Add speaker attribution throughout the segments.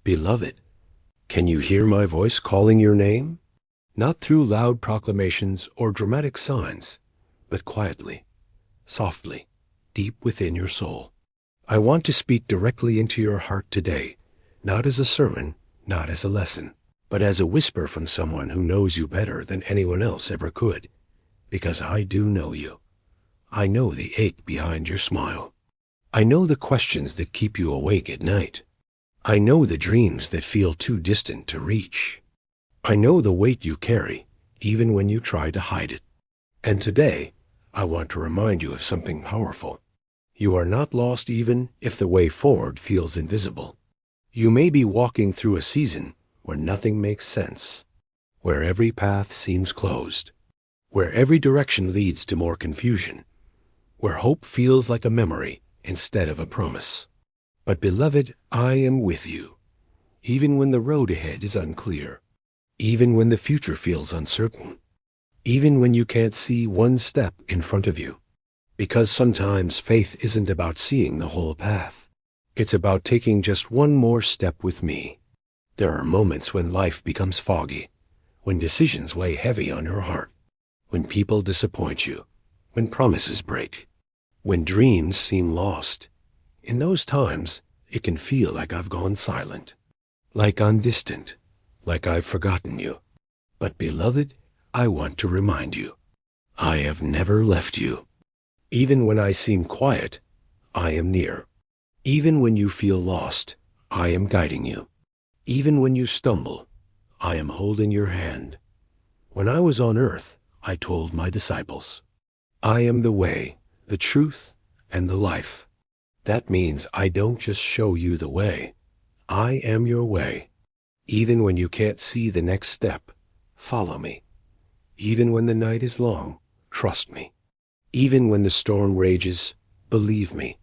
Speaker 1: Beloved, can you hear my voice calling your name? Not through loud proclamations or dramatic signs, but quietly, softly, deep within your soul. I want to speak directly into your heart today, not as a sermon, not as a lesson, but as a whisper from someone who knows you better than anyone else ever could, because I do know you. I know the ache behind your smile. I know the questions that keep you awake at night. I know the dreams that feel too distant to reach. I know the weight you carry, even when you try to hide it. And today, I want to remind you of something powerful. You are not lost even if the way forward feels invisible. You may be walking through a season where nothing makes sense, where every path seems closed, where every direction leads to more confusion, where hope feels like a memory instead of a promise. But beloved, I am with you, even when the road ahead is unclear, even when the future feels uncertain, even when you can't see one step in front of you. Because sometimes faith isn't about seeing the whole path. It's about taking just one more step with me. There are moments when life becomes foggy, when decisions weigh heavy on your heart, when people disappoint you, when promises break, when dreams seem lost. In those times, it can feel like I've gone silent, like I'm distant, like I've forgotten you. But beloved, I want to remind you, I have never left you. Even when I seem quiet, I am near. Even when you feel lost, I am guiding you. Even when you stumble, I am holding your hand. When I was on earth, I told my disciples, I am the way, the truth, and the life. That means I don't just show you the way. I am your way. Even when you can't see the next step, follow me. Even when the night is long, trust me. Even when the storm rages, believe me,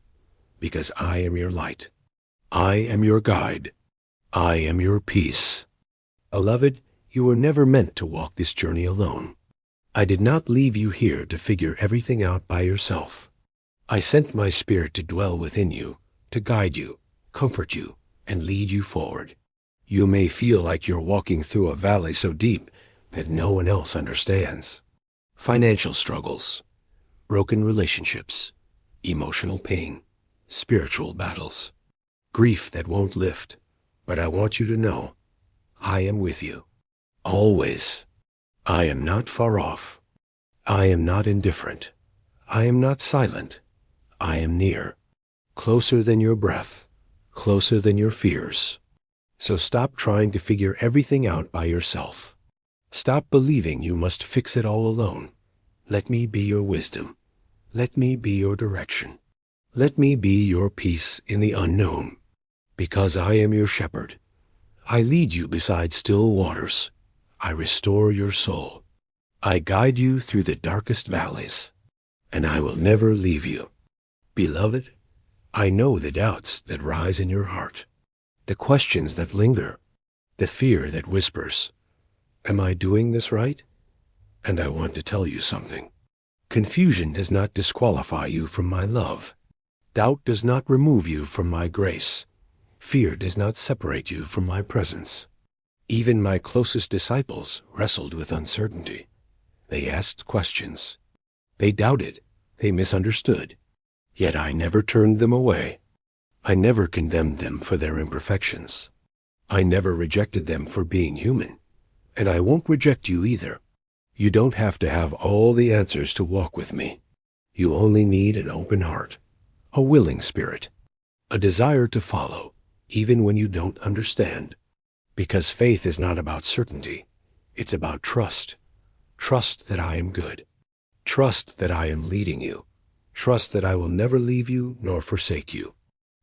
Speaker 1: because I am your light. I am your guide. I am your peace. Beloved, you were never meant to walk this journey alone. I did not leave you here to figure everything out by yourself. I sent my Spirit to dwell within you, to guide you, comfort you, and lead you forward. You may feel like you're walking through a valley so deep that no one else understands. Financial struggles, broken relationships, emotional pain, spiritual battles, grief that won't lift. But I want you to know, I am with you, always. I am not far off. I am not indifferent. I am not silent. I am near, closer than your breath, closer than your fears. So stop trying to figure everything out by yourself. Stop believing you must fix it all alone. Let me be your wisdom. Let me be your direction. Let me be your peace in the unknown. Because I am your shepherd, I lead you beside still waters. I restore your soul. I guide you through the darkest valleys, and I will never leave you. Beloved, I know the doubts that rise in your heart, the questions that linger, the fear that whispers. Am I doing this right? And I want to tell you something. Confusion does not disqualify you from my love. Doubt does not remove you from my grace. Fear does not separate you from my presence. Even my closest disciples wrestled with uncertainty. They asked questions. They doubted. They misunderstood. Yet I never turned them away. I never condemned them for their imperfections. I never rejected them for being human. And I won't reject you either. You don't have to have all the answers to walk with me. You only need an open heart, a willing spirit, a desire to follow, even when you don't understand. Because faith is not about certainty. It's about trust. Trust that I am good. Trust that I am leading you. Trust that I will never leave you nor forsake you.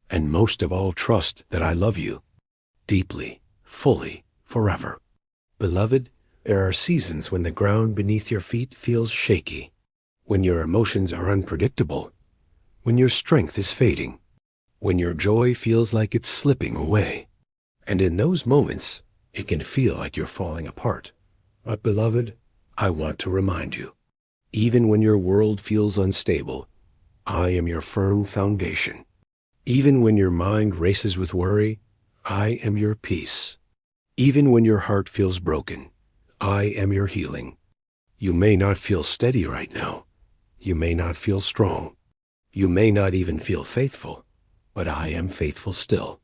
Speaker 1: And most of all, trust that I love you deeply, fully, forever. Beloved, there are seasons when the ground beneath your feet feels shaky, when your emotions are unpredictable, when your strength is fading, when your joy feels like it's slipping away. And in those moments, it can feel like you're falling apart. But beloved, I want to remind you, even when your world feels unstable, I am your firm foundation. Even when your mind races with worry, I am your peace. Even when your heart feels broken, I am your healing. You may not feel steady right now. You may not feel strong. You may not even feel faithful, but I am faithful still.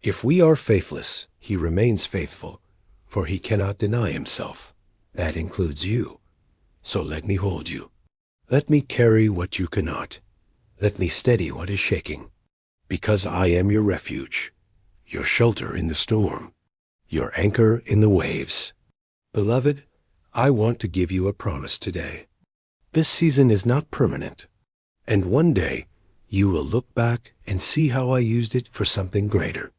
Speaker 1: If we are faithless, he remains faithful, for he cannot deny himself. That includes you. So let me hold you. Let me carry what you cannot. Let me steady what is shaking. Because I am your refuge, your shelter in the storm, your anchor in the waves. Beloved, I want to give you a promise today. This season is not permanent, and one day you will look back and see how I used it for something greater.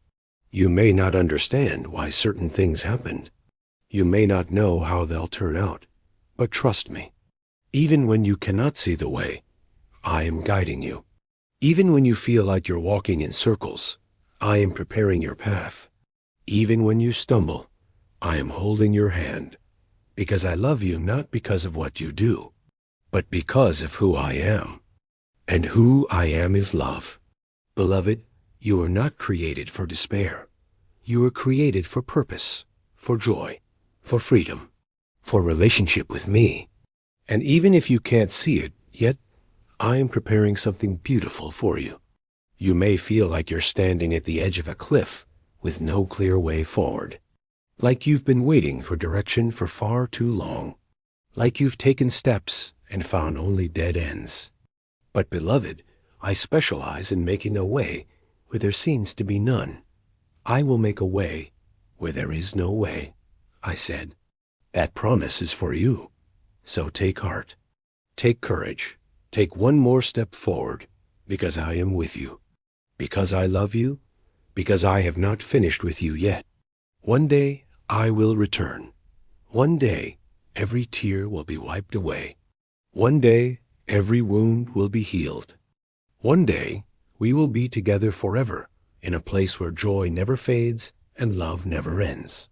Speaker 1: You may not understand why certain things happened. You may not know how they'll turn out, but trust me, even when you cannot see the way, I am guiding you. Even when you feel like you're walking in circles, I am preparing your path. Even when you stumble, I am holding your hand, because I love you not because of what you do, but because of who I am. And who I am is love. Beloved, you are not created for despair. You are created for purpose, for joy, for freedom, for relationship with me. And even if you can't see it yet, I am preparing something beautiful for you. You may feel like you're standing at the edge of a cliff with no clear way forward. Like you've been waiting for direction for far too long. Like you've taken steps and found only dead ends. But beloved, I specialize in making a way where there seems to be none. I will make a way where there is no way, I said. That promise is for you. So take heart. Take courage. Take one more step forward, because I am with you. Because I love you. Because I have not finished with you yet. One day I will return. One day every tear will be wiped away. One day every wound will be healed. One day we will be together forever in a place where joy never fades and love never ends.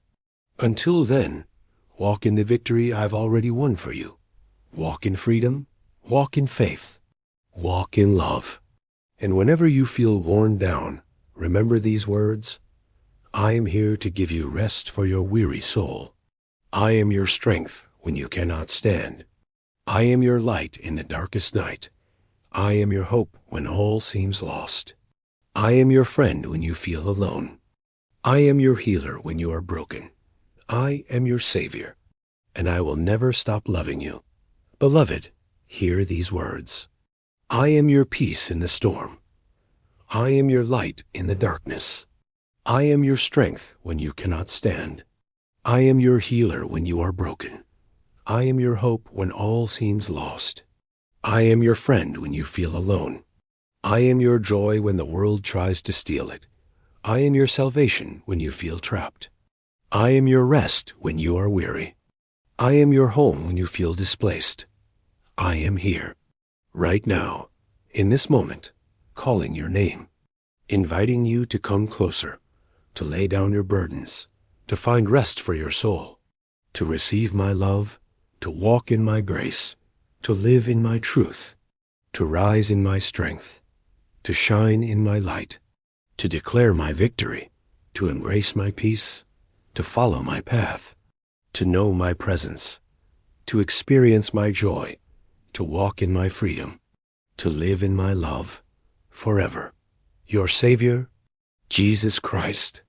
Speaker 1: Until then, walk in the victory I've already won for you. Walk in freedom. Walk in faith. Walk in love. And whenever you feel worn down, remember these words. I am here to give you rest for your weary soul. I am your strength when you cannot stand. I am your light in the darkest night. I am your hope when all seems lost. I am your friend when you feel alone. I am your healer when you are broken. I am your Savior, and I will never stop loving you. Beloved, hear these words. I am your peace in the storm. I am your light in the darkness. I am your strength when you cannot stand. I am your healer when you are broken. I am your hope when all seems lost. I am your friend when you feel alone. I am your joy when the world tries to steal it. I am your salvation when you feel trapped. I am your rest when you are weary. I am your home when you feel displaced. I am here, right now, in this moment, calling your name, inviting you to come closer, to lay down your burdens, to find rest for your soul, to receive my love, to walk in my grace, to live in my truth, to rise in my strength, to shine in my light, to declare my victory, to embrace my peace, to follow my path, to know my presence, to experience my joy, to walk in my freedom, to live in my love, forever. Your Savior, Jesus Christ.